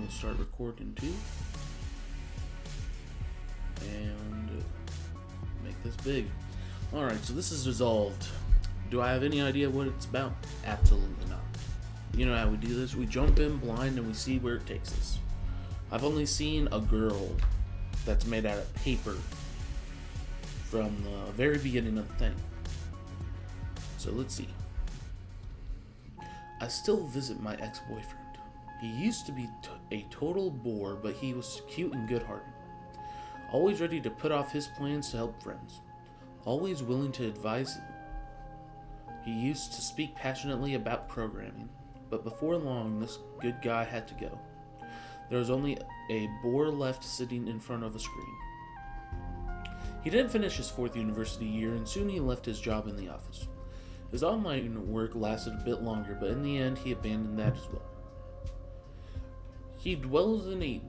We'll start recording too. And make this big. Alright, so this is Dissolved. Do I have any idea what it's about? Absolutely not. You know how we do this? We jump in blind and we see where it takes us. I've only seen a girl that's made out of paper from the very beginning of the thing. So let's see. I still visit my ex-boyfriend. He used to be a total bore, but he was cute and good-hearted. Always ready to put off his plans to help friends. Always willing to advise. He used to speak passionately about programming, but before long, this good guy had to go. There was only a bore left sitting in front of a screen. He didn't finish his 4th university year, and soon he left his job in the office. His online work lasted a bit longer, but in the end, he abandoned that as well. He dwells in a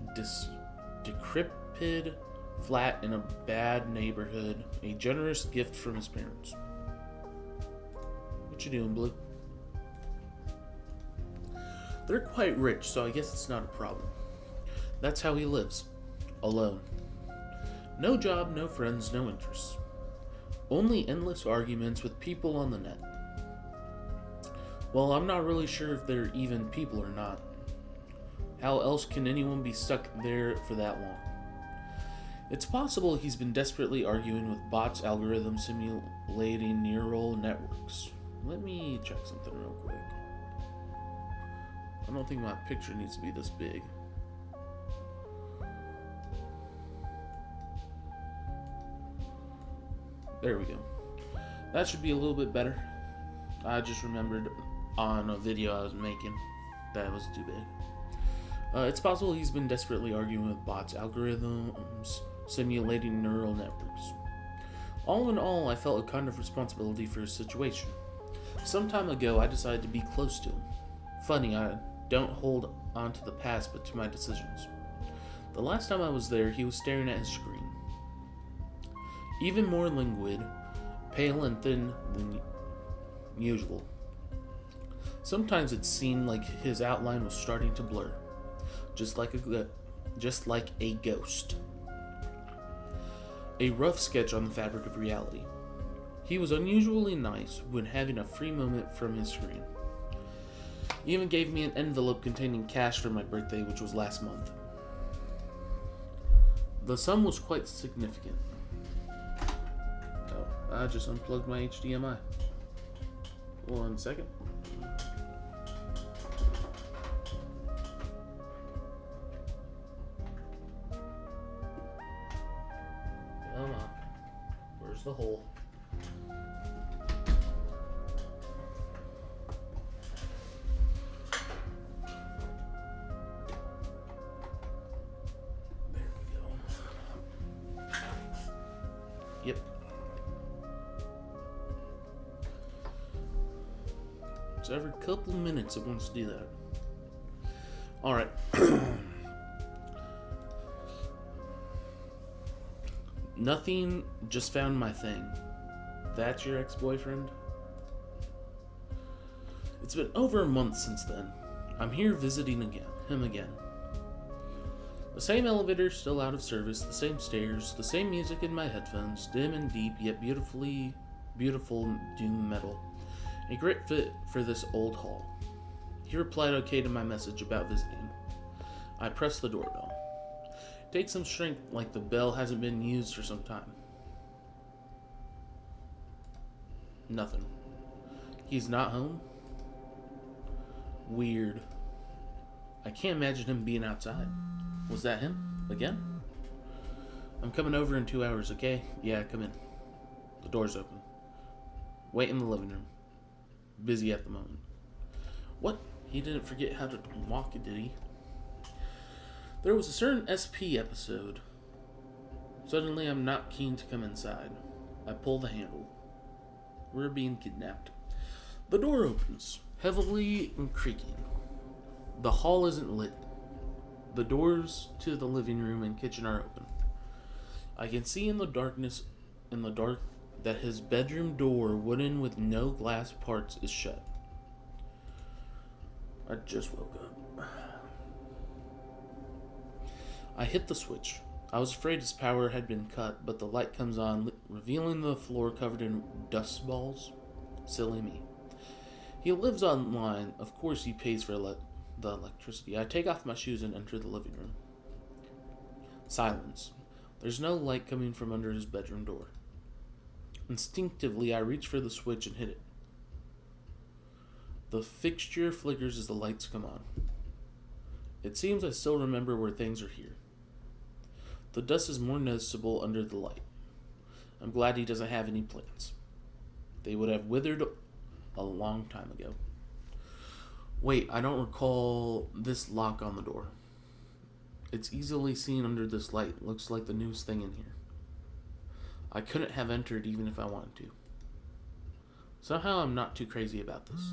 decrepit flat in a bad neighborhood, a generous gift from his parents. What you doing, Blue? They're quite rich, so I guess it's not a problem. That's how he lives. Alone. No job, no friends, no interests. Only endless arguments with people on the net. Well, I'm not really sure if they're even people or not. How else can anyone be stuck there for that long? It's possible he's been desperately arguing with bots, algorithms simulating neural networks. Let me check something real quick. I don't think my picture needs to be this big. There we go. That should be a little bit better. I just remembered on a video I was making that it was too big. It's possible he's been desperately arguing with bots, algorithms, simulating neural networks. All in all, I felt a kind of responsibility for his situation. Some time ago, I decided to be close to him. Funny, I don't hold on to the past, but to my decisions. The last time I was there, he was staring at his screen. Even more languid, pale and thin than usual. Sometimes it seemed like his outline was starting to blur. Just like a ghost. A rough sketch on the fabric of reality. He was unusually nice when having a free moment from his screen. He even gave me an envelope containing cash for my birthday, which was last month. The sum was quite significant. Oh, I just unplugged my HDMI. 1 second. Come on. Where's the hole? There we go. Yep. So every couple minutes it wants to do that. Alright. Nothing, just found my thing. That's your ex-boyfriend? It's been over a month since then. I'm here visiting him again. The same elevator still out of service, the same stairs, the same music in my headphones, dim and deep, yet beautiful doom metal. A great fit for this old hall. He replied okay to my message about visiting. I pressed the doorbell. Takes some strength, like the bell hasn't been used for some time. Nothing. He's not home? Weird. I can't imagine him being outside. Was that him? Again? I'm coming over in 2 hours, okay? Yeah, come in. The door's open. Wait in the living room. Busy at the moment. What? He didn't forget how to walk it, did he? There was a certain SP episode. Suddenly, I'm not keen to come inside. I pull the handle. We're being kidnapped. The door opens, heavily and creaking. The hall isn't lit. The doors to the living room and kitchen are open. I can see in the dark that his bedroom door, wooden with no glass parts, is shut. I just woke up. I hit the switch. I was afraid his power had been cut, but the light comes on, revealing the floor covered in dust balls. Silly me. He lives online. Of course, he pays for the electricity. I take off my shoes and enter the living room. Silence. There's no light coming from under his bedroom door. Instinctively, I reach for the switch and hit it. The fixture flickers as the lights come on. It seems I still remember where things are here. The dust is more noticeable under the light. I'm glad he doesn't have any plants. They would have withered a long time ago. Wait, I don't recall this lock on the door. It's easily seen under this light. Looks like the newest thing in here. I couldn't have entered even if I wanted to. Somehow I'm not too crazy about this.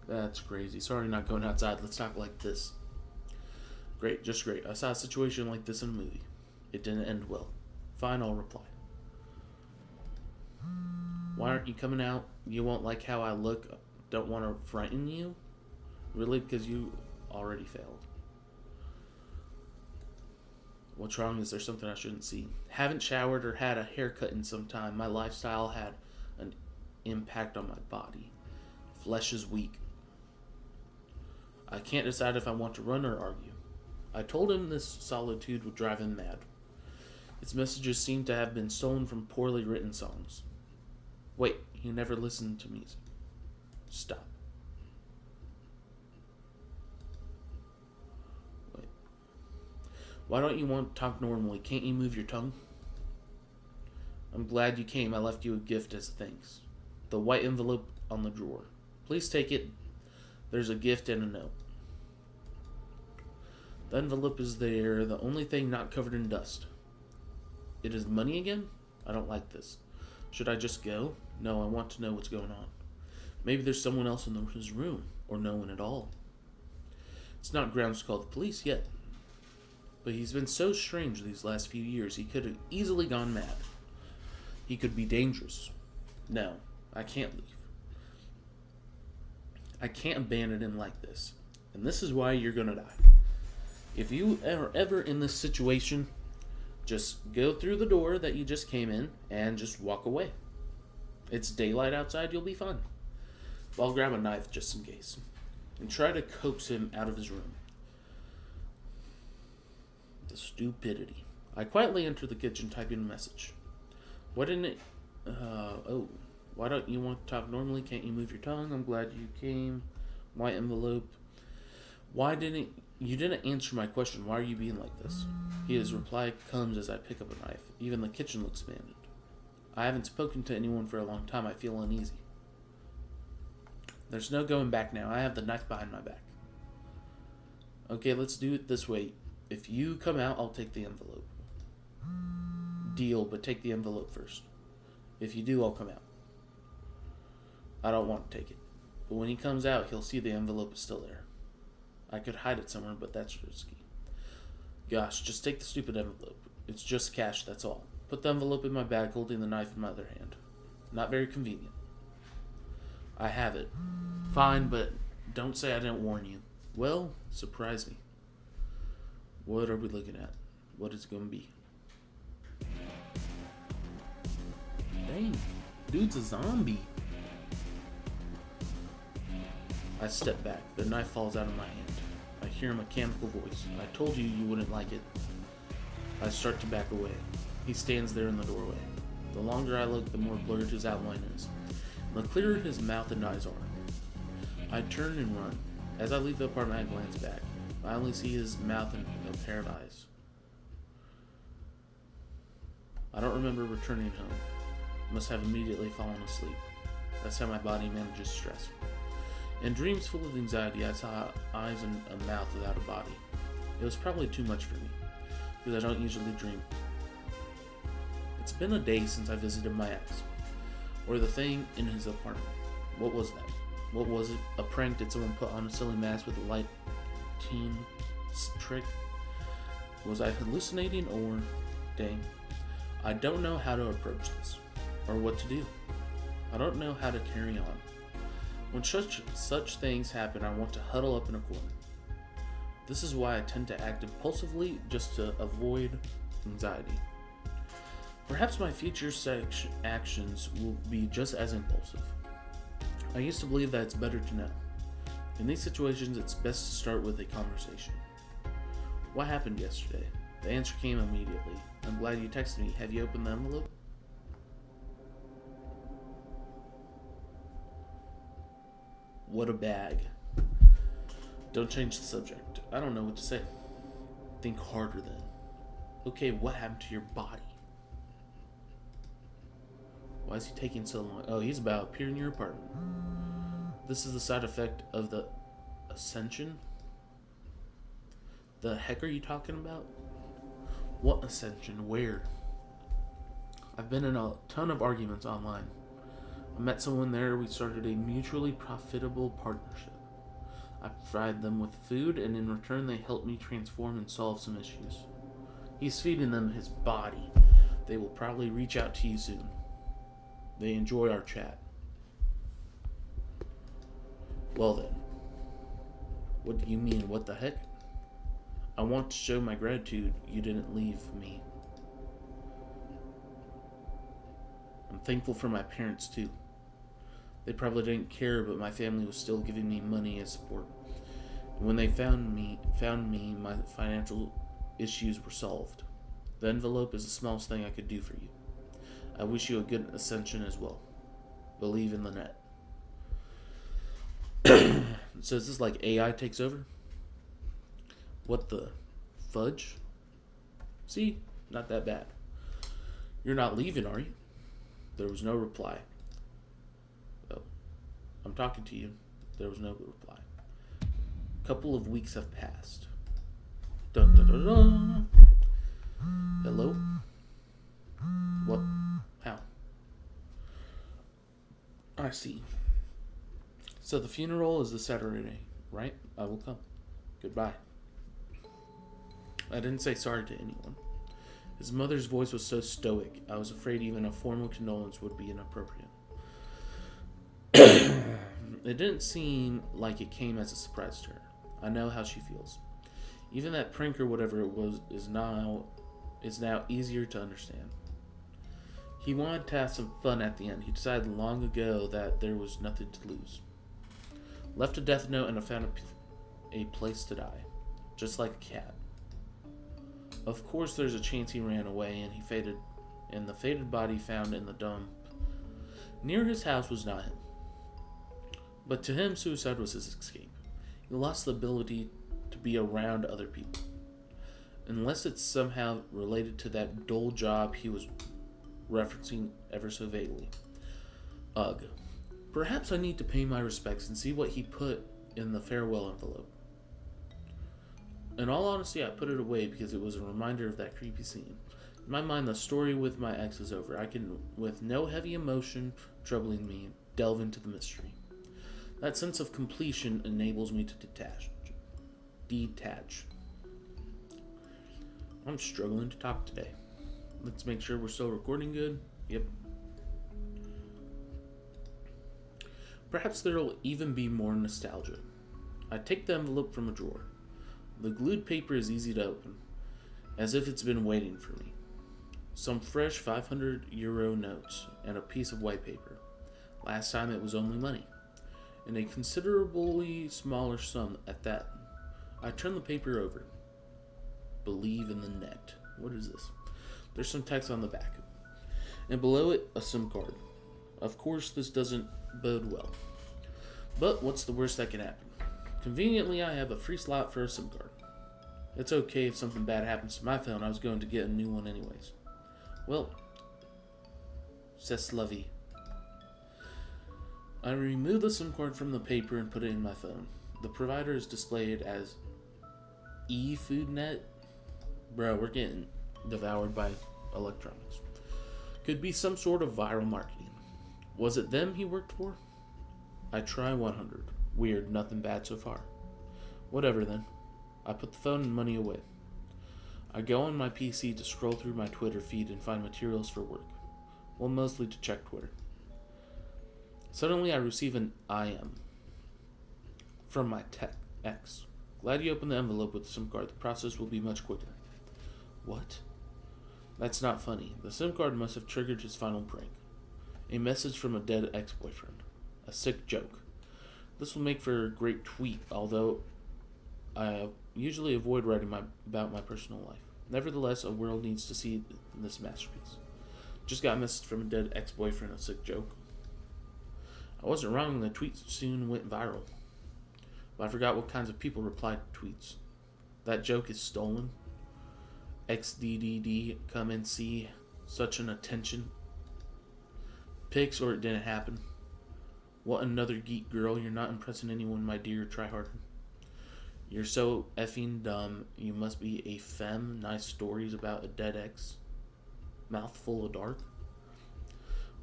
That's crazy. Sorry, not going outside. Let's talk like this. Great, just great. I saw a situation like this in a movie. It didn't end well. Fine, I'll reply. Why aren't you coming out? You won't like how I look? Don't want to frighten you? Really? Because you already failed. What's wrong? Is there something I shouldn't see? Haven't showered or had a haircut in some time. My lifestyle had an impact on my body. Flesh is weak. I can't decide if I want to run or argue. I told him this solitude would drive him mad. Its messages seemed to have been stolen from poorly written songs. Wait, you never listened to music. Stop. Wait. Why don't you want to talk normally? Can't you move your tongue? I'm glad you came. I left you a gift as thanks. The white envelope on the drawer. Please take it. There's a gift and a note. The envelope is there, the only thing not covered in dust. It is money again? I don't like this. Should I just go? No, I want to know what's going on. Maybe there's someone else in his room, or no one at all. It's not grounds to call the police yet. But he's been so strange these last few years, he could have easily gone mad. He could be dangerous. No, I can't leave. I can't abandon him like this. And this is why you're gonna die. If you are ever in this situation, just go through the door that you just came in and just walk away. It's daylight outside, you'll be fine. But I'll grab a knife just in case. And try to coax him out of his room. The stupidity. I quietly enter the kitchen typing a message. Why didn't it... Why don't you want to talk normally? Can't you move your tongue? I'm glad you came. White envelope. You didn't answer my question. Why are you being like this? His reply comes as I pick up a knife. Even the kitchen looks abandoned. I haven't spoken to anyone for a long time. I feel uneasy. There's no going back now. I have the knife behind my back. Okay, let's do it this way. If you come out, I'll take the envelope. Deal, but take the envelope first. If you do, I'll come out. I don't want to take it. But when he comes out, he'll see the envelope is still there. I could hide it somewhere, but that's risky. Gosh, just take the stupid envelope. It's just cash, that's all. Put the envelope in my bag, holding the knife in my other hand. Not very convenient. I have it. Fine, but don't say I didn't warn you. Well, surprise me. What are we looking at? What is it going to be? Dang, dude's a zombie. I step back. The knife falls out of my hand. I hear a mechanical voice. I told you you wouldn't like it. I start to back away. He stands there in the doorway. The longer I look, the more blurred his outline is. The clearer his mouth and eyes are. I turn and run. As I leave the apartment, I glance back. I only see his mouth and a pair of eyes. I don't remember returning home. Must have immediately fallen asleep. That's how my body manages stress. In dreams full of anxiety, I saw eyes and a mouth without a body. It was probably too much for me, because I don't usually dream. It's been a day since I visited my ex, or the thing in his apartment. What was that? What was it? A prank? Did someone put on a silly mask with a light teen trick? Was I hallucinating or... Dang. I don't know how to approach this, or what to do. I don't know how to carry on. When such things happen, I want to huddle up in a corner. This is why I tend to act impulsively just to avoid anxiety. Perhaps my future actions will be just as impulsive. I used to believe that it's better to know. In these situations, it's best to start with a conversation. What happened yesterday? The answer came immediately. I'm glad you texted me. Have you opened the envelope? What a bag. Don't change the subject. I don't know what to say. Think harder then. Okay, what happened to your body? Why is he taking so long? Oh, he's about to appear in your apartment. This is the side effect of the ascension? The heck are you talking about? What ascension? Where? I've been in a ton of arguments online. I met someone there. We started a mutually profitable partnership. I provided them with food, and in return they helped me transform and solve some issues. He's feeding them his body. They will probably reach out to you soon. They enjoy our chat. Well then. What do you mean, what the heck? I want to show my gratitude you didn't leave me. I'm thankful for my parents too. They probably didn't care, but my family was still giving me money as support. And when they found me, my financial issues were solved. The envelope is the smallest thing I could do for you. I wish you a good ascension as well. Believe in the net. So is this like AI takes over? What the fudge? See? Not that bad. You're not leaving, are you? There was no reply. Oh, I'm talking to you. There was no reply. A couple of weeks have passed. Dun, dun, dun, dun. Hello? What? How? I see. So the funeral is this Saturday, right? I will come. Goodbye. I didn't say sorry to anyone. His mother's voice was so stoic, I was afraid even a formal condolence would be inappropriate. It didn't seem like it came as a surprise to her. I know how she feels. Even that prank or whatever it was is now easier to understand. He wanted to have some fun at the end. He decided long ago that there was nothing to lose. Left a death note and found a place to die. Just like a cat. Of course there's a chance he ran away and the faded body found in the dump near his house was not him. But to him, suicide was his escape. He lost the ability to be around other people. Unless it's somehow related to that dull job he was referencing ever so vaguely. Ugh. Perhaps I need to pay my respects and see what he put in the farewell envelope. In all honesty, I put it away because it was a reminder of that creepy scene. In my mind, the story with my ex is over. I can, with no heavy emotion troubling me, delve into the mystery. That sense of completion enables me to detach. I'm struggling to talk today. Let's make sure we're still recording good. Yep. Perhaps there'll even be more nostalgia. I take the envelope from a drawer. The glued paper is easy to open, as if it's been waiting for me. Some fresh €500 notes and a piece of white paper. Last time it was only money. And a considerably smaller sum at that. I turn the paper over. Believe in the net. What is this? There's some text on the back. And below it, a SIM card. Of course, this doesn't bode well. But what's the worst that can happen? Conveniently, I have a free slot for a SIM card. It's okay if something bad happens to my phone. I was going to get a new one anyways. Well, c'est la vie. I remove the SIM card from the paper and put it in my phone. The provider is displayed as eFoodNet. Bro, we're getting devoured by electronics. Could be some sort of viral marketing. Was it them he worked for? I try 100. Weird, nothing bad so far. Whatever then. I put the phone and money away. I go on my PC to scroll through my Twitter feed and find materials for work. Well, mostly to check Twitter. Suddenly, I receive an IM from my tech ex. Glad you opened the envelope with the SIM card. The process will be much quicker. What? That's not funny. The SIM card must have triggered his final prank. A message from a dead ex-boyfriend. A sick joke. This will make for a great tweet, although I usually avoid writing about my personal life. Nevertheless, a world needs to see this masterpiece. Just got a message from a dead ex-boyfriend, a sick joke. I wasn't wrong, the tweet soon went viral. But I forgot what kinds of people replied to tweets. That joke is stolen. XDDD, come and see. Such an attention. Pics or it didn't happen. What another geek girl, you're not impressing anyone, my dear tryhard. You're so effing dumb. You must be a femme. Nice stories about a dead ex. Mouthful of dark.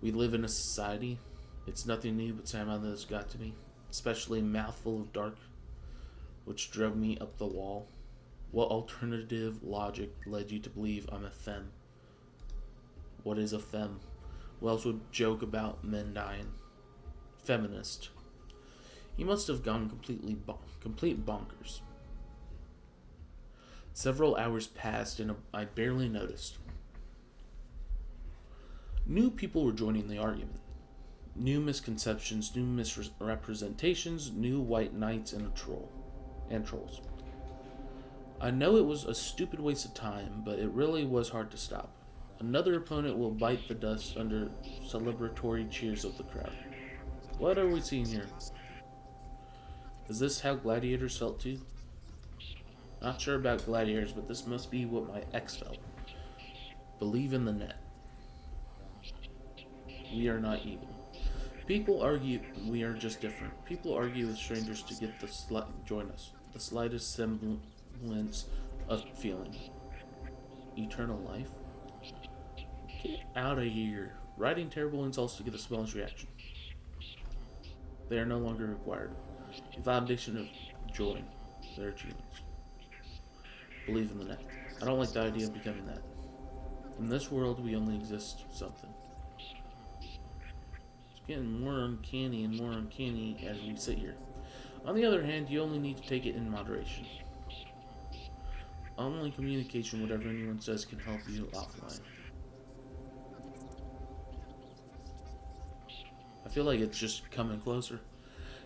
We live in a society. It's nothing new, but somehow this got to me. Especially mouthful of dark, which drove me up the wall. What alternative logic led you to believe I'm a femme? What is a femme? Who else would joke about men dying? Feminist. He must have gone complete bonkers. Several hours passed and I barely noticed. New people were joining the argument. New misconceptions, new misrepresentations, new white knights and trolls. I know it was a stupid waste of time, but it really was hard to stop. Another opponent will bite the dust under celebratory cheers of the crowd. What are we seeing here? Is this how gladiators felt too? Not sure about gladiators, but this must be what my ex felt. Believe in the net. We are not evil. People argue we are just different. People argue with strangers to get join us. The slightest semblance of feeling. Eternal life? Get out of here. Writing terrible insults to get the smallest reaction. They are no longer required. The foundation of joy. Their achievements. Believe in the net. I don't like the idea of becoming that. In this world, we only exist something. It's getting more uncanny and more uncanny as we sit here. On the other hand, you only need to take it in moderation. Online communication, whatever anyone says, can help you offline. I feel like it's just coming closer.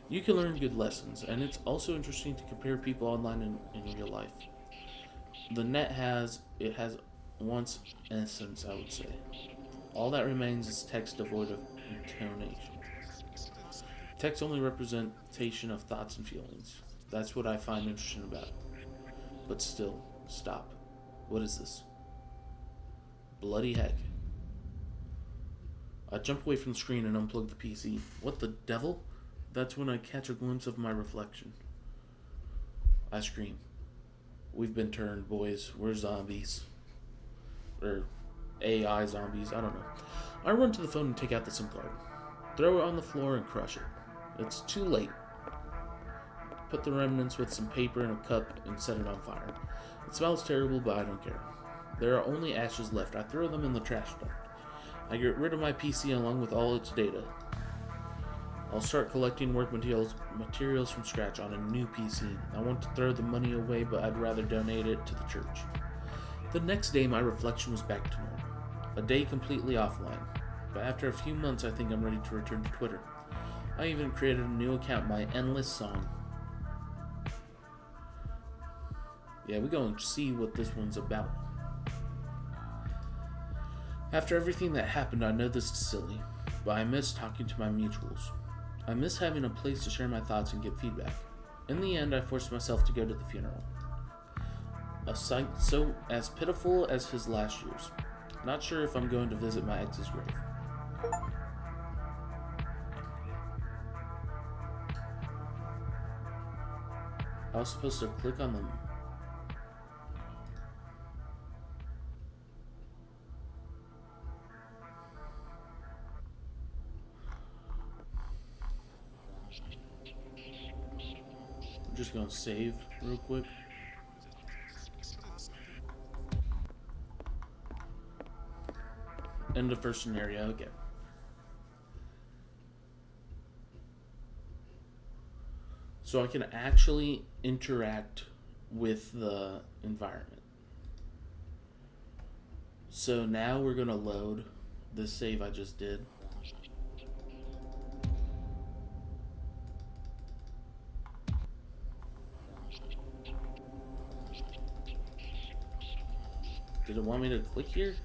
You can learn good lessons, and it's also interesting to compare people online and in real life. The net has once essence, I would say. All that remains is text devoid of intonation. Text only representation of thoughts and feelings. That's what I find interesting about it. But still, stop. What is this? Bloody heck. I jump away from the screen and unplug the PC. What the devil? That's when I catch a glimpse of my reflection. I scream. We've been turned, boys. We're zombies. Or AI zombies, I don't know. I run to the phone and take out the SIM card. Throw it on the floor and crush it. It's too late. Put the remnants with some paper in a cup and set it on fire. It smells terrible, but I don't care. There are only ashes left. I throw them in the trash dump. I get rid of my PC along with all its data. I'll start collecting work materials from scratch on a new PC. I want to throw the money away, but I'd rather donate it to the church. The next day, my reflection was back to normal. A day completely offline. But after a few months, I think I'm ready to return to Twitter. I even created a new account, my Endless Song. Yeah, we're going to see what this one's about. After everything that happened, I know this is silly, but I miss talking to my mutuals. I miss having a place to share my thoughts and get feedback. In the end, I forced myself to go to the funeral. A sight so as pitiful as his last years. Not sure if I'm going to visit my ex's grave. I was supposed to click on them. I'm just gonna save real quick. End of first scenario, okay. so I can actually interact with the environment. So now we're going to load this save I just did. Did it want me to click here?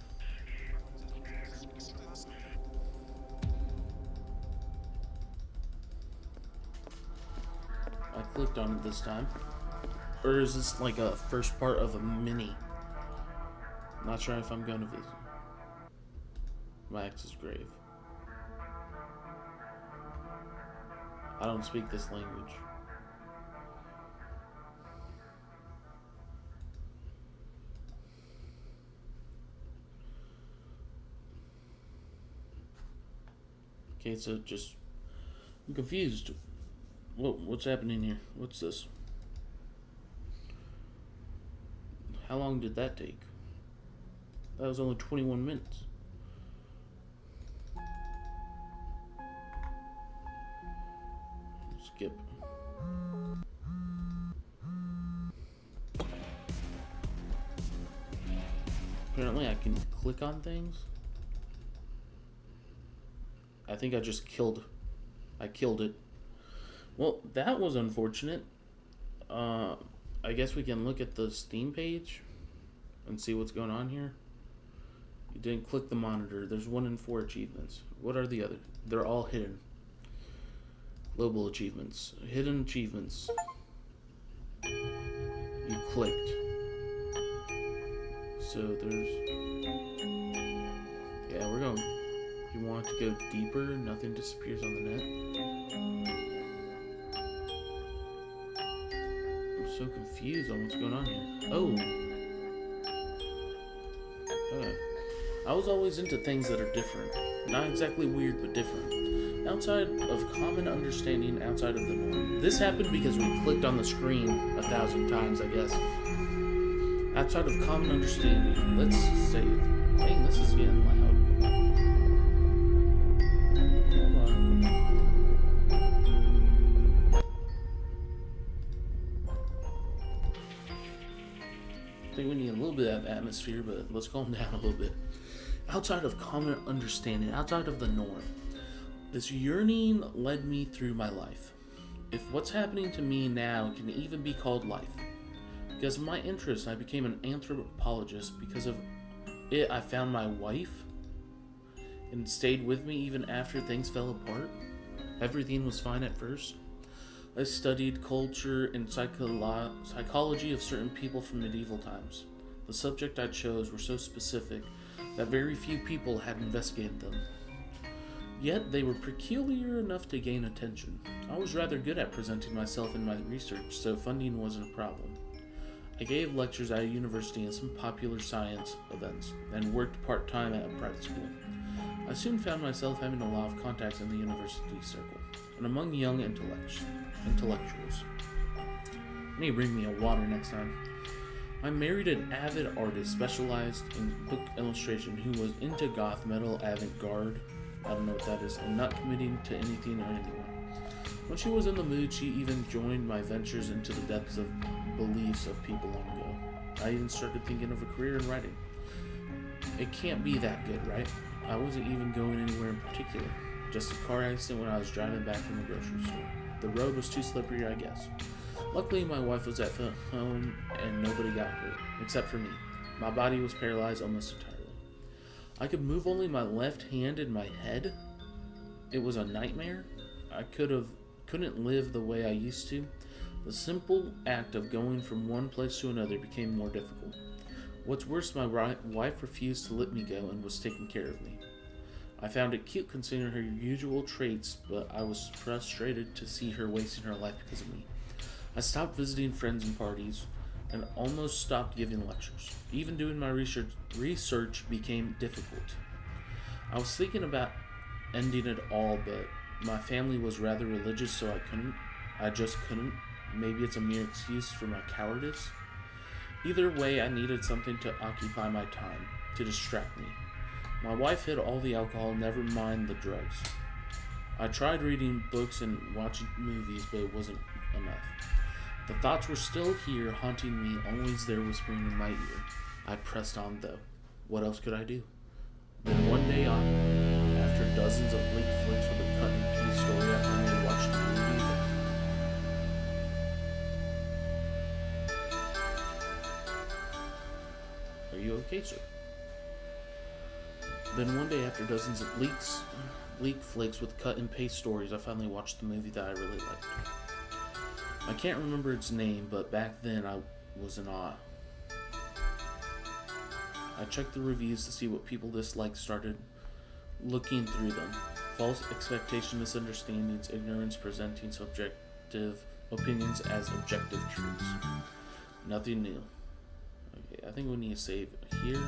I clicked on it this time. Or is this like a first part of a mini? Not sure if I'm going to visit Max's grave. I don't speak this language. Okay, so just I'm confused. What's happening here? What's this? How long did that take? That was only 21 minutes. Skip. Apparently I can click on things. I think I just killed it. Well, that was unfortunate. I guess we can look at the Steam page and see what's going on here. You didn't click the monitor. There's 1 in 4 achievements. What are the other? They're all hidden. Global achievements. Hidden achievements. You clicked. So there's... Yeah, we're going... You want to go deeper? Nothing disappears on the net. I'm so confused on what's going on here. Oh. I was always into things that are different. Not exactly weird, but different. Outside of common understanding, outside of the norm. This happened because we clicked on the screen 1,000 times, I guess. Outside of common understanding, let's save. Dang, this is getting loud. Hold on. I think we need a little bit of atmosphere, but let's calm down a little bit. Outside of common understanding, outside of the norm, this yearning led me through my life. If what's happening to me now can even be called life. Because of my interest, I became an anthropologist. Because of it, I found my wife and stayed with me even after things fell apart. Everything was fine at first. I studied culture and psychology of certain people from medieval times. The subject I chose were so specific that very few people had investigated them. Yet they were peculiar enough to gain attention. I was rather good at presenting myself in my research, so funding wasn't a problem. I gave lectures at a university and some popular science events, and worked part-time at a private school. I soon found myself having a lot of contacts in the university circle, and among young intellectuals. I need to bring me a water next time. I married an avid artist specialized in book illustration who was into goth metal avant-garde, I don't know what that is, and not committing to anything or anyone. When she was in the mood, she even joined my ventures into the depths of beliefs of people long ago. I even started thinking of a career in writing. It can't be that good, right? I wasn't even going anywhere in particular. Just a car accident when I was driving back from the grocery store. The road was too slippery, I guess. Luckily, my wife was at home and nobody got hurt, except for me. My body was paralyzed almost entirely. I could move only my left hand and my head. It was a nightmare. I couldn't live the way I used to. The simple act of going from one place to another became more difficult. What's worse, my wife refused to let me go and was taking care of me. I found it cute considering her usual traits, but I was frustrated to see her wasting her life because of me. I stopped visiting friends and parties and almost stopped giving lectures. Even doing my research became difficult. I was thinking about ending it all, but my family was rather religious, so I just couldn't. Maybe it's a mere excuse for my cowardice. Either way, I needed something to occupy my time, to distract me. My wife hid all the alcohol, never mind the drugs. I tried reading books and watching movies, but it wasn't enough. The thoughts were still here, haunting me, always there whispering in my ear. I pressed on, though. What else could I do? Then one day on, after dozens of bleak flicks with a cut and piece story, I finally watched the movie. Are you okay, sir? Then one day, after dozens of bleak flicks with cut and paste stories, I finally watched the movie that I really liked. I can't remember its name, but back then I was in awe. I checked the reviews to see what people disliked, started looking through them. False expectation, misunderstandings, ignorance, presenting subjective opinions as objective truths. Nothing new. Okay, I think we need to save here,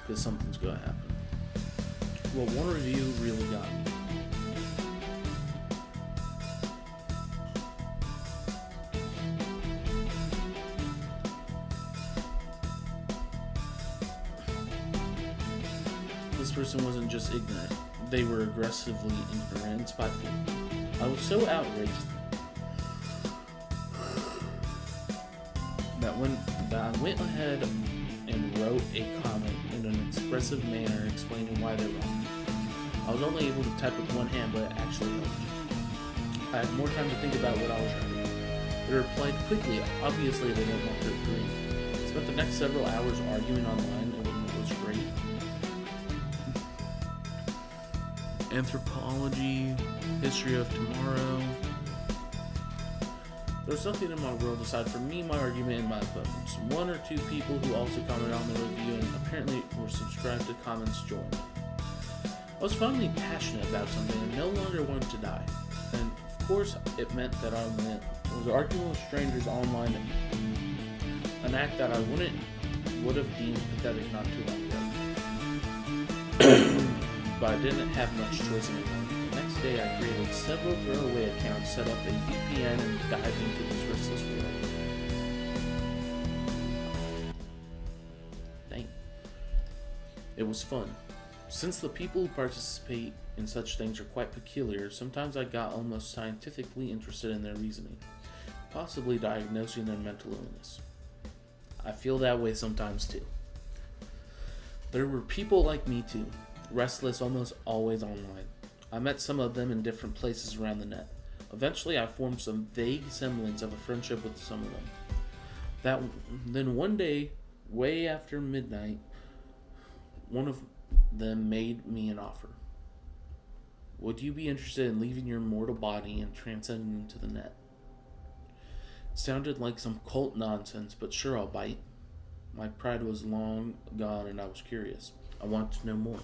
because something's going to happen. Well, one review really got me. This person wasn't just ignorant, they were aggressively ignorant and spiteful. I was so outraged that I went ahead and wrote a comment in an expressive manner explaining why they're wrong. I was only able to type with one hand, but it actually helped. I had more time to think about what I was writing. They replied quickly. Obviously, they didn't want to agree. Spent the next several hours arguing online. It was great. Anthropology, history of tomorrow. There was nothing in my world aside from me, my argument, and my opponents. One or two people who also commented on the review and apparently were subscribed to comments joined. I was finally passionate about something and no longer wanted to die. And of course, it meant that I was arguing with strangers online, an act that I would have deemed pathetic not too long ago. But I didn't have much choice anymore. The next day, I created several throwaway accounts, set up a VPN, and dived into this restless world. Dang. It was fun. Since the people who participate in such things are quite peculiar, sometimes I got almost scientifically interested in their reasoning, possibly diagnosing their mental illness. I feel that way sometimes too. There were people like me too, restless almost always online. I met some of them in different places around the net. Eventually I formed some vague semblance of a friendship with some of them. Then one day, way after midnight, one of them made me an offer. Would you be interested in leaving your mortal body and transcending into the net? It sounded like some cult nonsense, but sure, I'll bite. My pride was long gone and I was curious. I wanted to know more.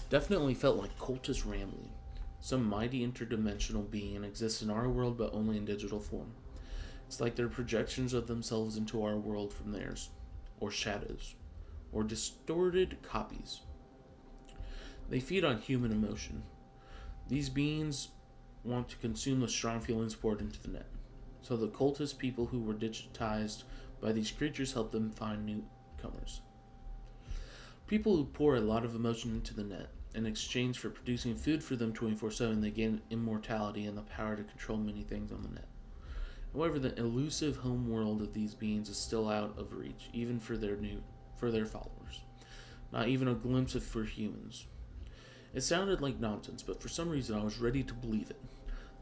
Definitely felt like cultist rambling. Some mighty interdimensional being exists in our world but only in digital form. It's like they're projections of themselves into our world from theirs, or shadows, or distorted copies. They feed on human emotion. These beings want to consume the strong feelings poured into the net. So the cultist people who were digitized by these creatures help them find newcomers. People who pour a lot of emotion into the net. In exchange for producing food for them 24/7, they gain immortality and the power to control many things on the net. However, the elusive home world of these beings is still out of reach, even for their followers. Not even a glimpse of for humans. It sounded like nonsense, but for some reason I was ready to believe it.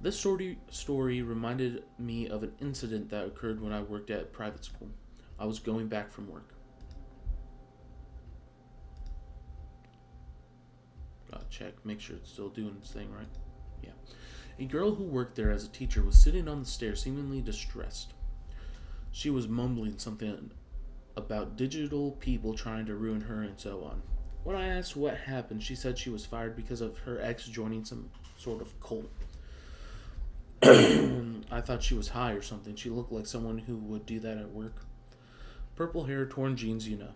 This story reminded me of an incident that occurred when I worked at private school. I was going back from work. Gotta check, make sure it's still doing its thing, right? Yeah. A girl who worked there as a teacher was sitting on the stairs, seemingly distressed. She was mumbling something about digital people trying to ruin her and so on. When I asked what happened, she said she was fired because of her ex joining some sort of cult. I thought she was high or something. She looked like someone who would do that at work. Purple hair, torn jeans, you know.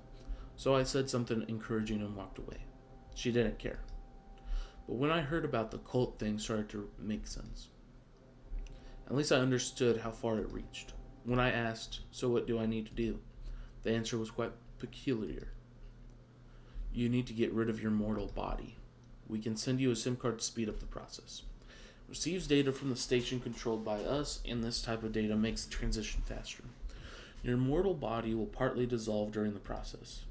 So I said something encouraging and walked away. She didn't care. But when I heard about the cult thing, started to make sense. At least I understood how far it reached. When I asked, so what do I need to do? The answer was quite peculiar. You need to get rid of your mortal body. We can send you a SIM card to speed up the process. Receives data from the station controlled by us, and this type of data makes the transition faster. Your mortal body will partly dissolve during the process.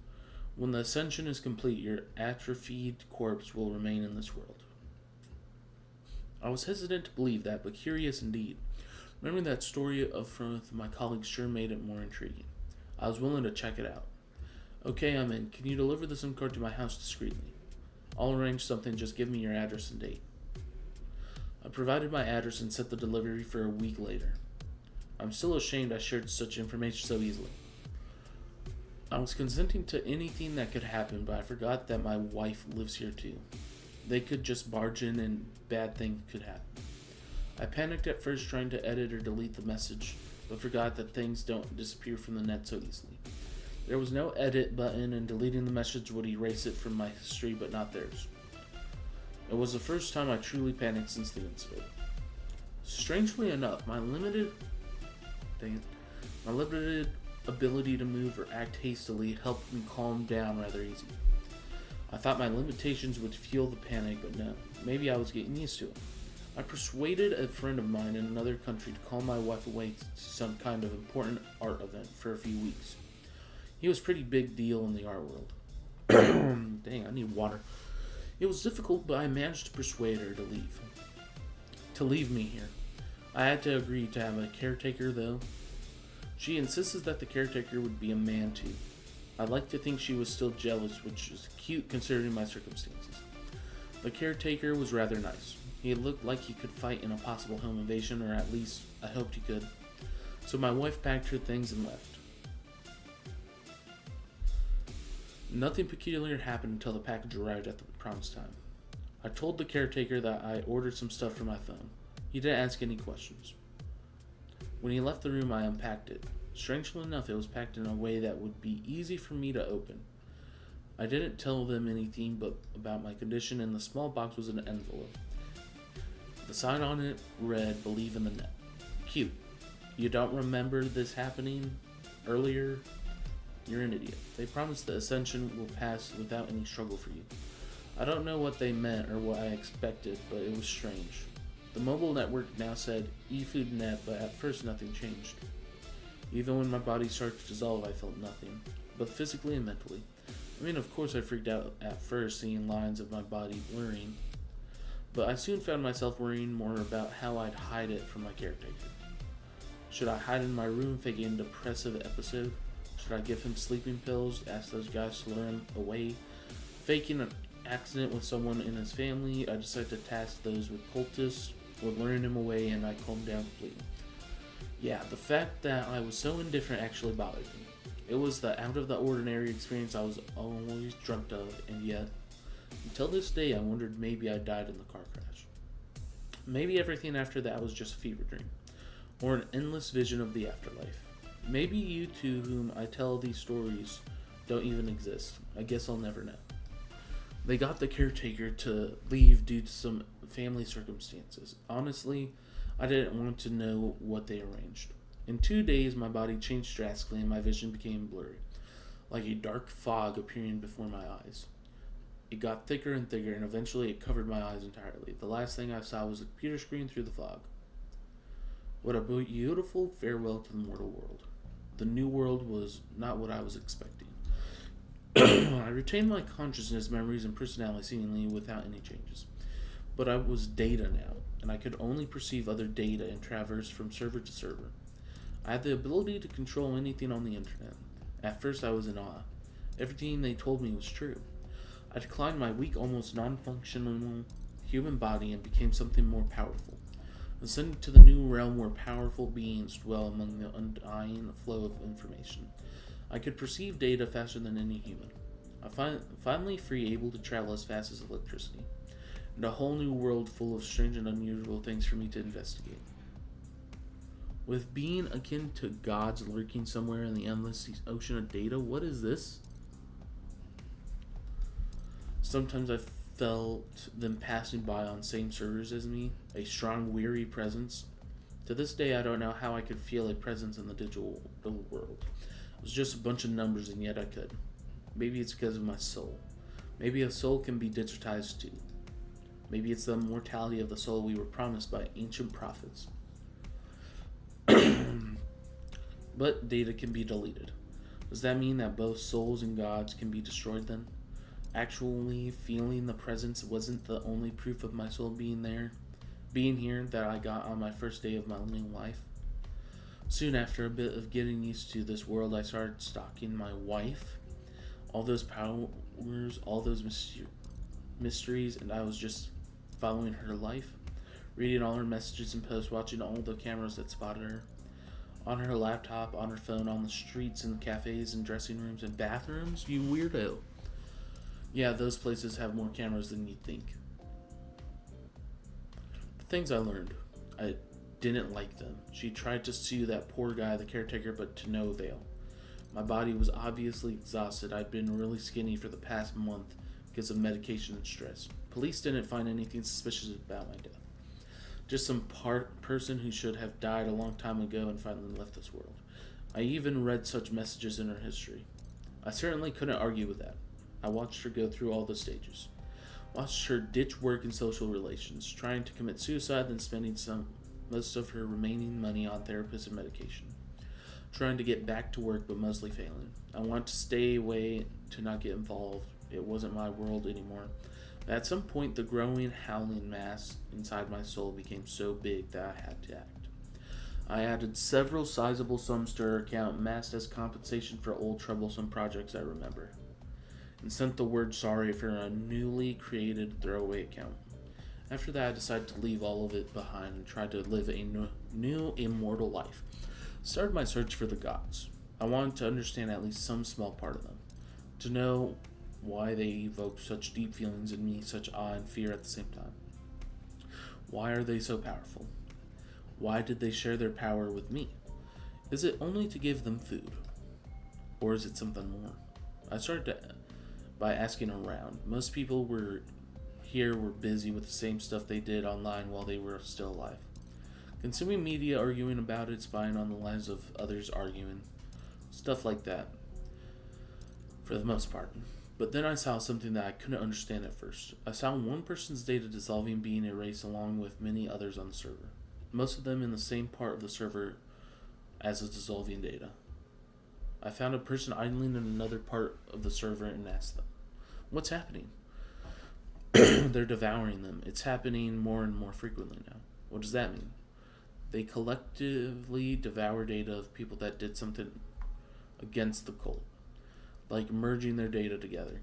When the ascension is complete, your atrophied corpse will remain in this world. I was hesitant to believe that, but curious indeed. Remembering that story with my colleagues sure made it more intriguing. I was willing to check it out. Okay, I'm in. Can you deliver the SIM card to my house discreetly? I'll arrange something, just give me your address and date. I provided my address and set the delivery for a week later. I'm still ashamed I shared such information so easily. I was consenting to anything that could happen, but I forgot that my wife lives here too. They could just barge in and bad things could happen. I panicked at first trying to edit or delete the message, but forgot that things don't disappear from the net so easily. There was no edit button, and deleting the message would erase it from my history, but not theirs. It was the first time I truly panicked since the incident. Strangely enough, my limited ability to move or act hastily helped me calm down rather easy. I thought my limitations would fuel the panic, but no. Maybe I was getting used to it. I persuaded a friend of mine in another country to call my wife away to some kind of important art event for a few weeks. He was a pretty big deal in the art world. Dang, I need water. It was difficult, but I managed to persuade her to leave. To leave me here. I had to agree to have a caretaker, though. She insisted that the caretaker would be a man, too. I like to think she was still jealous, which is cute considering my circumstances. The caretaker was rather nice. He looked like he could fight in a possible home invasion, or at least I hoped he could. So my wife packed her things and left. Nothing peculiar happened until the package arrived at the promised time. I told the caretaker that I ordered some stuff from my phone. He didn't ask any questions. When he left the room, I unpacked it. Strangely enough, it was packed in a way that would be easy for me to open. I didn't tell them anything but about my condition, and the small box was an envelope. The sign on it read, "Believe in the net." Cute. You don't remember this happening earlier? You're an idiot. They promised the ascension will pass without any struggle for you. I don't know what they meant or what I expected, but it was strange. The mobile network now said eFoodNet, but at first nothing changed. Even when my body started to dissolve, I felt nothing, both physically and mentally. I mean, of course I freaked out at first, seeing lines of my body blurring, but I soon found myself worrying more about how I'd hide it from my caretaker. Should I hide in my room faking a depressive episode? Should I give him sleeping pills, ask those guys to lure him away? Faking an accident with someone in his family, I decided to task those with cultists with luring him away, and I calmed down completely. Yeah, the fact that I was so indifferent actually bothered me. It was the out-of-the-ordinary experience I was always dreamt of, and yet, until this day, I wondered maybe I died in the car crash. Maybe everything after that was just a fever dream, or an endless vision of the afterlife. Maybe you to whom I tell these stories don't even exist. I guess I'll never know. They got the caretaker to leave due to some family circumstances. Honestly, I didn't want to know what they arranged. In 2 days, my body changed drastically and my vision became blurry, like a dark fog appearing before my eyes. It got thicker and thicker, and eventually it covered my eyes entirely. The last thing I saw was a computer screen through the fog. What a beautiful farewell to the mortal world. The new world was not what I was expecting. I retained my consciousness, memories, and personality seemingly without any changes. But I was data now, and I could only perceive other data and traverse from server to server. I had the ability to control anything on the internet. At first I was in awe. Everything they told me was true. I declined my weak, almost non-functional human body and became something more powerful. Ascended to the new realm where powerful beings dwell among the undying flow of information. I could perceive data faster than any human. I finally free, able to travel as fast as electricity, and a whole new world full of strange and unusual things for me to investigate. With being akin to gods lurking somewhere in the endless ocean of data, what is this? Sometimes I felt them passing by on same servers as me, a strong, weary presence. To this day, I don't know how I could feel a presence in the digital world. It was just a bunch of numbers, and yet I could. Maybe it's because of my soul. Maybe a soul can be digitized too. Maybe it's the immortality of the soul we were promised by ancient prophets. But data can be deleted. Does that mean that both souls and gods can be destroyed then? Actually, feeling the presence wasn't the only proof of my soul being here that I got on my first day of my new life. Soon after a bit of getting used to this world, I started stalking my wife. All those powers, all those mysteries, and I was just following her life, reading all her messages and posts, watching all the cameras that spotted her. On her laptop, on her phone, on the streets and cafes and dressing rooms and bathrooms, you weirdo. Yeah, those places have more cameras than you'd think. The things I learned. I didn't like them. She tried to sue that poor guy, the caretaker, but to no avail. My body was obviously exhausted. I'd been really skinny for the past month because of medication and stress. Police didn't find anything suspicious about my death. Just some person who should have died a long time ago and finally left this world. I even read such messages in her history. I certainly couldn't argue with that. I watched her go through all the stages. Watched her ditch work and social relations, trying to commit suicide, then spending most of her remaining money on therapists and medication. Trying to get back to work, but mostly failing. I wanted to stay away, to not get involved. It wasn't my world anymore. At some point, the growing, howling mass inside my soul became so big that I had to act. I added several sizable sums to her account, masked as compensation for old troublesome projects I remember, and sent the word sorry for a newly created throwaway account. After that, I decided to leave all of it behind and try to live a new immortal life. Started my search for the gods. I wanted to understand at least some small part of them, to know why they evoke such deep feelings in me, such awe and fear at the same time. Why are they so powerful? Why did they share their power with me? Is it only to give them food? Or is it something more? I started by asking around. Most people were busy with the same stuff they did online while they were still alive. Consuming media, arguing about it, spying on the lives of others, arguing. Stuff like that. For the most part. But then I saw something that I couldn't understand at first. I saw one person's data dissolving, being erased along with many others on the server. Most of them in the same part of the server as the dissolving data. I found a person idling in another part of the server and asked them, "What's happening?" They're devouring them. It's happening more and more frequently now. What does that mean? They collectively devour data of people that did something against the cult, like merging their data together.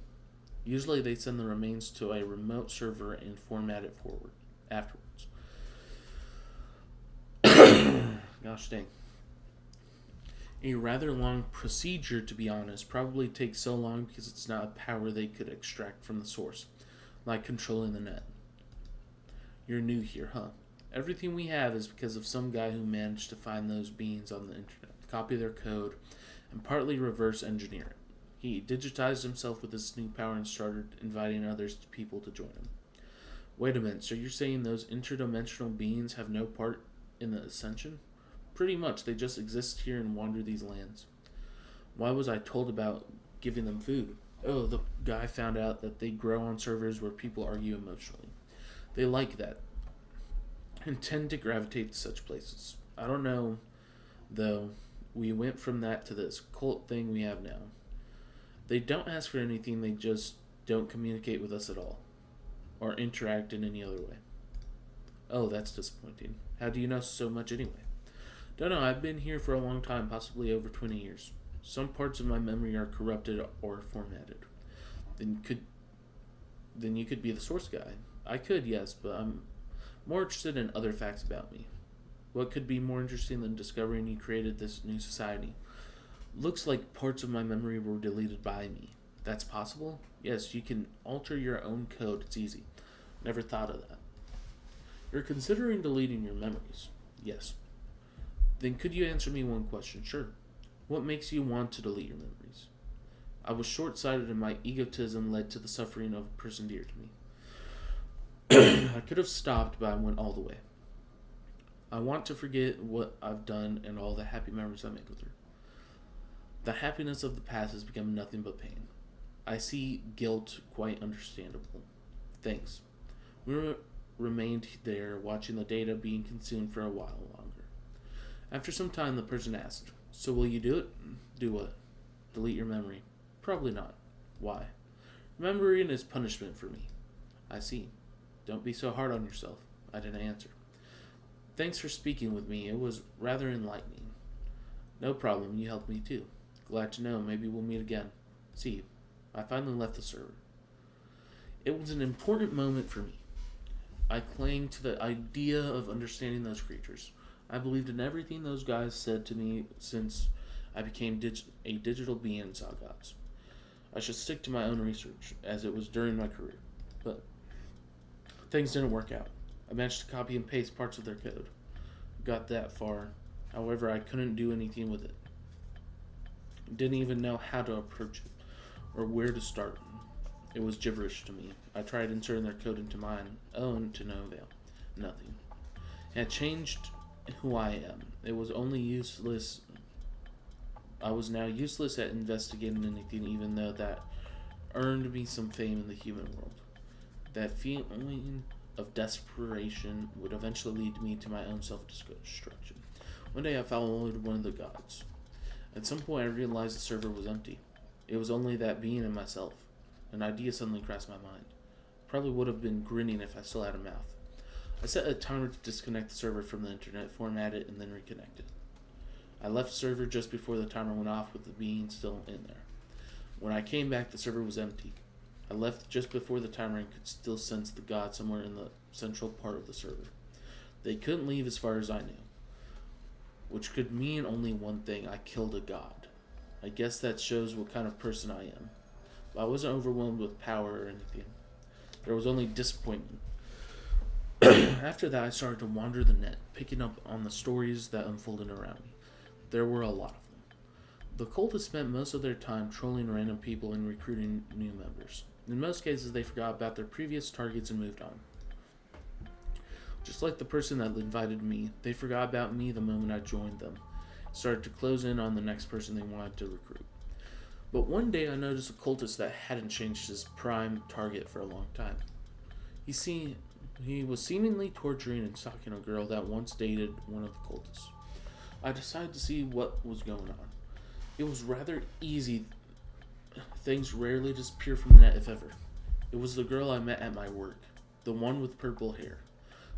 Usually they send the remains to a remote server and format it forward afterwards. Gosh dang. A rather long procedure, to be honest, probably takes so long because it's not a power they could extract from the source, like controlling the net. You're new here, huh? Everything we have is because of some guy who managed to find those beings on the internet, copy their code, and partly reverse engineer it. He digitized himself with this new power and started inviting people to join him. Wait a minute, so you're saying those interdimensional beings have no part in the ascension? Pretty much, they just exist here and wander these lands. Why was I told about giving them food? Oh, the guy found out that they grow on servers where people argue emotionally. They like that and tend to gravitate to such places. I don't know, though. We went from that to this cult thing we have now. They don't ask for anything, they just don't communicate with us at all, or interact in any other way. Oh, that's disappointing. How do you know so much anyway? Don't know, I've been here for a long time, possibly over 20 years. Some parts of my memory are corrupted or formatted. Then you could be the source guy. I could, yes, but I'm more interested in other facts about me. What could be more interesting than discovering you created this new society? Looks like parts of my memory were deleted by me. That's possible? Yes, you can alter your own code. It's easy. Never thought of that. You're considering deleting your memories? Yes. Then could you answer me one question? Sure. What makes you want to delete your memories? I was short-sighted and my egotism led to the suffering of a person dear to me. I could have stopped, but I went all the way. I want to forget what I've done and all the happy memories I make with her. The happiness of the past has become nothing but pain. I see guilt, quite understandable. Thanks. We remained there, watching the data being consumed for a while longer. After some time, the person asked, "So will you do it?" "Do what?" "Delete your memory." "Probably not." "Why?" "Remembering is punishment for me." "I see. Don't be so hard on yourself." I didn't answer. "Thanks for speaking with me. It was rather enlightening." "No problem. You helped me too. Glad to know. Maybe we'll meet again. See you." I finally left the server. It was an important moment for me. I clung to the idea of understanding those creatures. I believed in everything those guys said to me since I became a digital being and saw gods. I should stick to my own research, as it was during my career. But things didn't work out. I managed to copy and paste parts of their code. Got that far. However, I couldn't do anything with it. Didn't even know how to approach it, or where to start. It was gibberish to me. I tried inserting their code into mine own to no avail. Nothing. It had changed who I am. It was only useless. I was now useless at investigating anything, even though that earned me some fame in the human world. That feeling of desperation would eventually lead me to my own self-destruction. One day I followed one of the gods. At some point I realized the server was empty. It was only that being and myself. An idea suddenly crossed my mind. Probably would have been grinning if I still had a mouth. I set a timer to disconnect the server from the internet, format it, and then reconnect it. I left the server just before the timer went off with the being still in there. When I came back, the server was empty. I left just before the timer and could still sense the god somewhere in the central part of the server. They couldn't leave as far as I knew. Which could mean only one thing: I killed a god. I guess that shows what kind of person I am. But I wasn't overwhelmed with power or anything. There was only disappointment. After that, I started to wander the net, picking up on the stories that unfolded around me. There were a lot of them. The cultists spent most of their time trolling random people and recruiting new members. In most cases, they forgot about their previous targets and moved on. Just like the person that invited me, they forgot about me the moment I joined them, started to close in on the next person they wanted to recruit. But one day I noticed a cultist that hadn't changed his prime target for a long time. He was seemingly torturing and stalking a girl that once dated one of the cultists. I decided to see what was going on. It was rather easy. Things rarely disappear from the net, if ever. It was the girl I met at my work, the one with purple hair.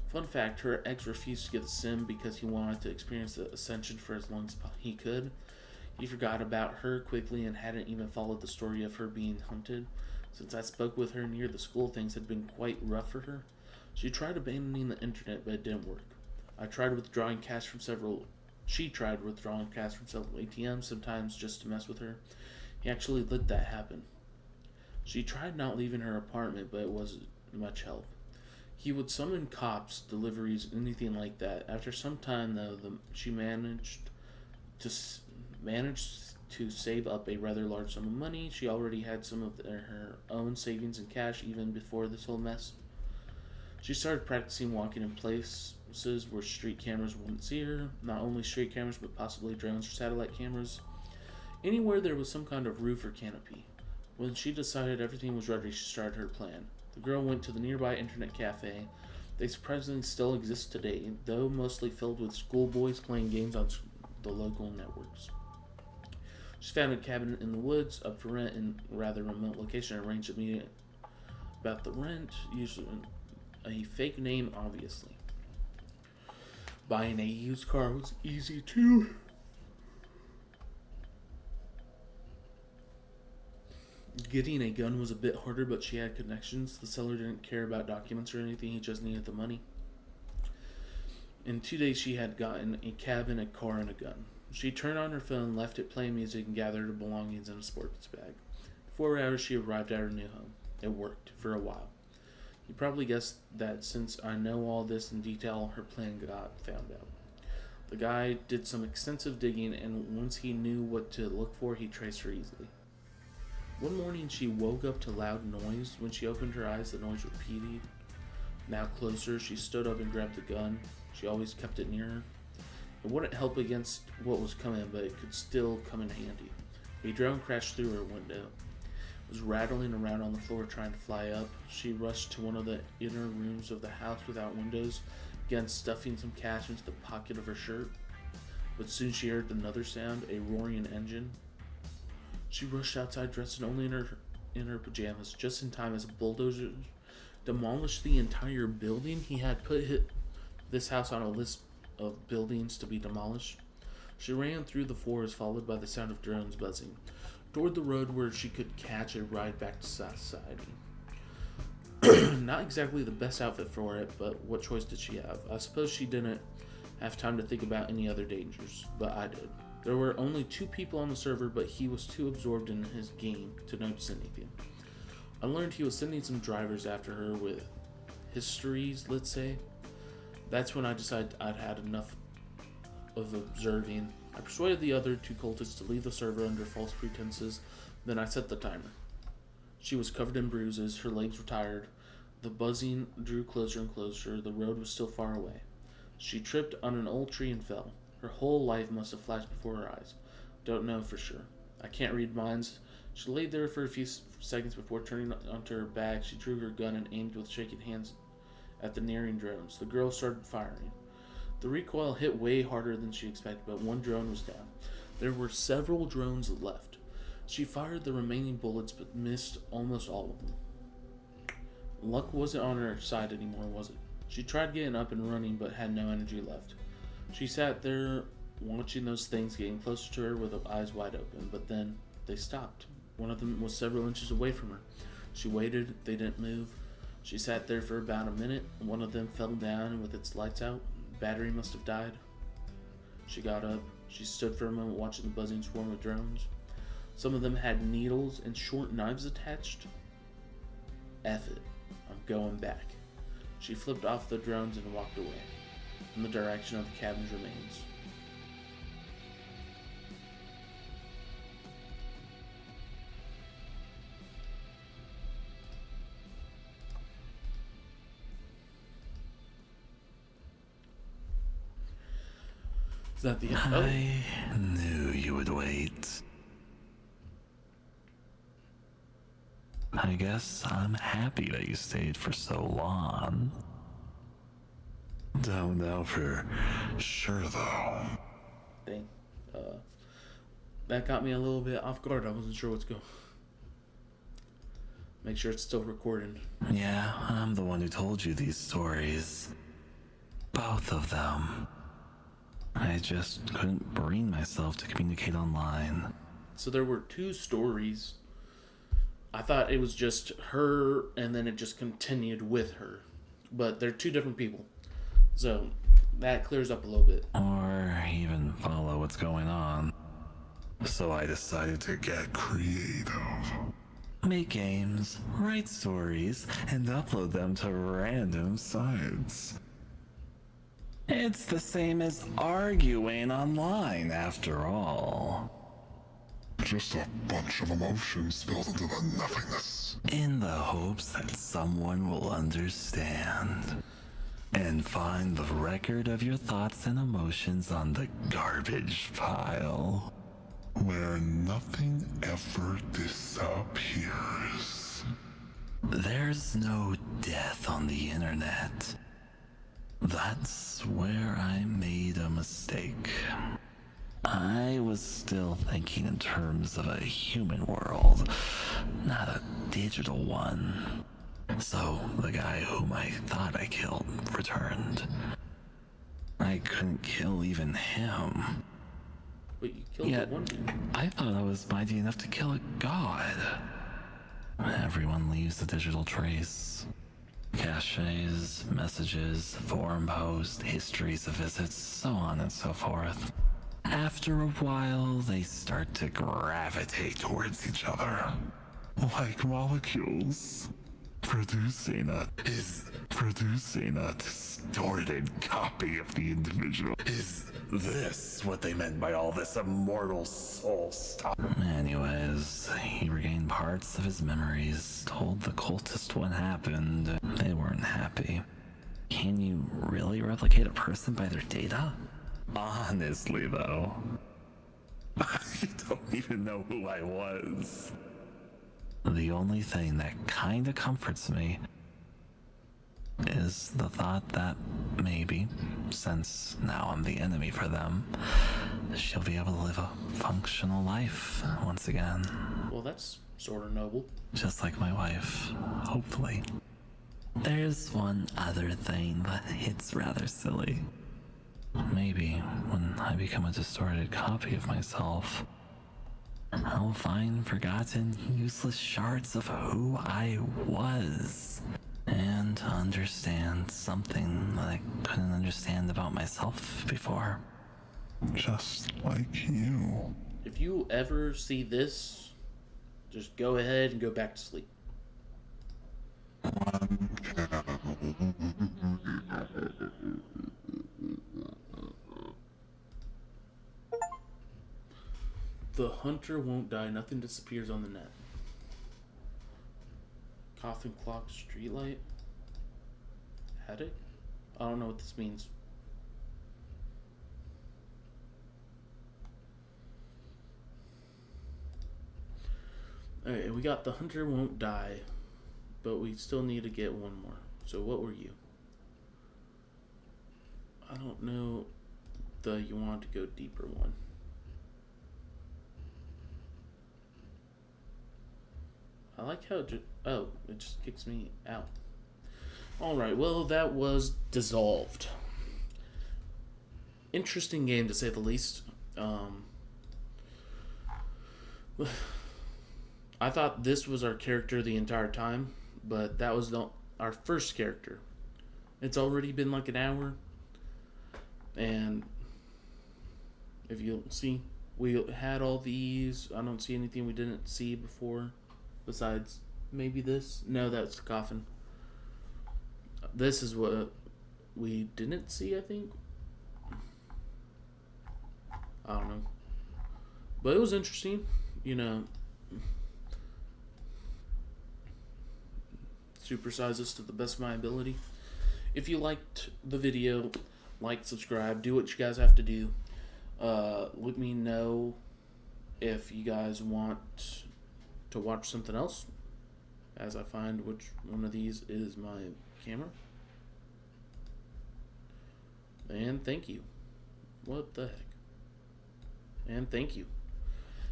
Fun fact, her ex refused to get the sim because he wanted to experience the ascension for as long as he could. He forgot about her quickly and hadn't even followed the story of her being hunted. Since I spoke with her near the school, things had been quite rough for her. She tried abandoning the internet, but it didn't work. She tried withdrawing cash from several ATMs, sometimes just to mess with her. He actually let that happen. She tried not leaving her apartment, but it wasn't much help. He would summon cops, deliveries, anything like that. After some time, though, she managed to save up a rather large sum of money. She already had some of her own savings in cash even before this whole mess. She started practicing walking in places where street cameras wouldn't see her. Not only street cameras, but possibly drones or satellite cameras. Anywhere there was some kind of roof or canopy. When she decided everything was ready, she started her plan. The girl went to the nearby internet cafe. They surprisingly still exist today, though mostly filled with schoolboys playing games on the local networks. She found a cabin in the woods, up for rent in a rather remote location, and arranged a meeting about the rent, using a fake name, obviously. Buying a used car was easy too. Getting a gun was a bit harder, but she had connections. The seller didn't care about documents or anything, he just needed the money. In 2 days, she had gotten a cabin, a car, and a gun. She turned on her phone, left it playing music, and gathered her belongings in a sports bag. In 4 hours, she arrived at her new home. It worked, for a while. You probably guessed that since I know all this in detail, her plan got found out. The guy did some extensive digging, and once he knew what to look for, he traced her easily. One morning, she woke up to loud noise. When she opened her eyes, the noise repeated. Now closer, she stood up and grabbed the gun. She always kept it near her. It wouldn't help against what was coming, but it could still come in handy. A drone crashed through her window. was rattling around on the floor trying to fly up. She rushed to one of the inner rooms of the house without windows, began stuffing some cash into the pocket of her shirt. But soon she heard another sound, a roaring engine. She rushed outside dressed only in her pajamas, just in time as a bulldozer demolished the entire building. He had put this house on a list of buildings to be demolished. She ran through the forest, followed by the sound of drones buzzing, toward the road where she could catch a ride back to society. Not exactly the best outfit for it, but what choice did she have? I suppose she didn't have time to think about any other dangers, but I did. There were only 2 people on the server, but he was too absorbed in his game to notice anything. I learned he was sending some drivers after her with histories, let's say. That's when I decided I'd had enough of observing. I persuaded the other 2 cultists to leave the server under false pretenses, then I set the timer. She was covered in bruises, her legs were tired, the buzzing drew closer and closer, the road was still far away. She tripped on an old tree and fell. Her whole life must have flashed before her eyes. Don't know for sure. I can't read minds. She lay there for a few seconds before turning onto her back. She drew her gun and aimed with shaking hands at the nearing drones. The girl started firing. The recoil hit way harder than she expected, but one drone was down. There were several drones left. She fired the remaining bullets, but missed almost all of them. Luck wasn't on her side anymore, was it? She tried getting up and running, but had no energy left. She sat there, watching those things getting closer to her with her eyes wide open, but then they stopped. One of them was several inches away from her. She waited, they didn't move. She sat there for about a minute. One of them fell down, and with its lights out, battery must have died. She got up. She stood for a moment watching the buzzing swarm of drones. Some of them had needles and short knives attached. F it. I'm going back. She flipped off the drones and walked away, in the direction of the cabin's remains. Is that the end? I knew you would wait. I guess I'm happy that you stayed for so long. Don't know for sure though. Dang. That got me a little bit off guard. I wasn't sure what's going. Make sure it's still recording. Yeah, I'm the one who told you these stories. Both of them. I just couldn't bring myself to communicate online. So there were 2 stories. I thought it was just her, and then it just continued with her. But they're 2 different people. So that clears up a little bit. Or even follow what's going on. So I decided to get creative. Make games, write stories, and upload them to random sites. It's the same as arguing online, after all. Just a bunch of emotions spilled into the nothingness. In the hopes that someone will understand. And find the record of your thoughts and emotions on the garbage pile. Where nothing ever disappears. There's no death on the internet. That's where I made a mistake. I was still thinking in terms of a human world, not a digital one. So the guy whom I thought I killed returned. I couldn't kill even him. But you killed Yet, the one dude. I thought I was mighty enough to kill a god. Everyone leaves a digital trace. Caches, messages, forum posts, histories of visits, so on and so forth. After a while, they start to gravitate towards each other. Like molecules. Producing a distorted copy of the individual. Is this what they meant by all this immortal soul stuff? Anyways, he regained parts of his memories, told the cultist what happened. They weren't happy. Can you really replicate a person by their data? Honestly, though, I don't even know who I was. The only thing that kinda comforts me is the thought that maybe, since now I'm the enemy for them, she'll be able to live a functional life once again. Well, that's sort of noble. Just like my wife, hopefully. There's one other thing, but it's rather silly. Maybe when I become a distorted copy of myself, I'll find forgotten, useless shards of who I was and understand something that I couldn't understand about myself before. Just like you. If you ever see this, just go ahead and go back to sleep. The hunter won't die. Nothing disappears on the net. Coffin clock, streetlight. Headache? I don't know what this means. Alright, we got the hunter won't die, but we still need to get one more. So what were you? I don't know the you want to go deeper one. I like how it it just kicks me out. Alright, well, that was Dissolved. Interesting game, to say the least. I thought this was our character the entire time, but that was our first character. It's already been like an hour, and if you'll see, we had all these. I don't see anything we didn't see before. Besides, maybe this? No, that's the coffin. This is what we didn't see, I think. I don't know. But it was interesting, you know. Supersize this to the best of my ability. If you liked the video, like, subscribe, do what you guys have to do. Let me know if you guys want to watch something else, as I find which one of these is my camera. And thank you. What the heck? And thank you.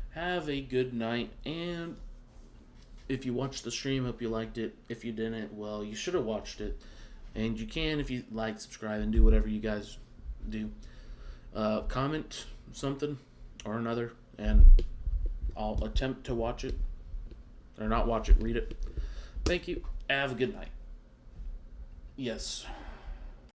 Have a good night, and if you watched the stream, hope you liked it. If you didn't, well, you should have watched it. And you can, if you like, subscribe, and do whatever you guys do. Comment something or another, and I'll attempt to watch it. Or not watch it, read it. Thank you. Have a good night. Yes.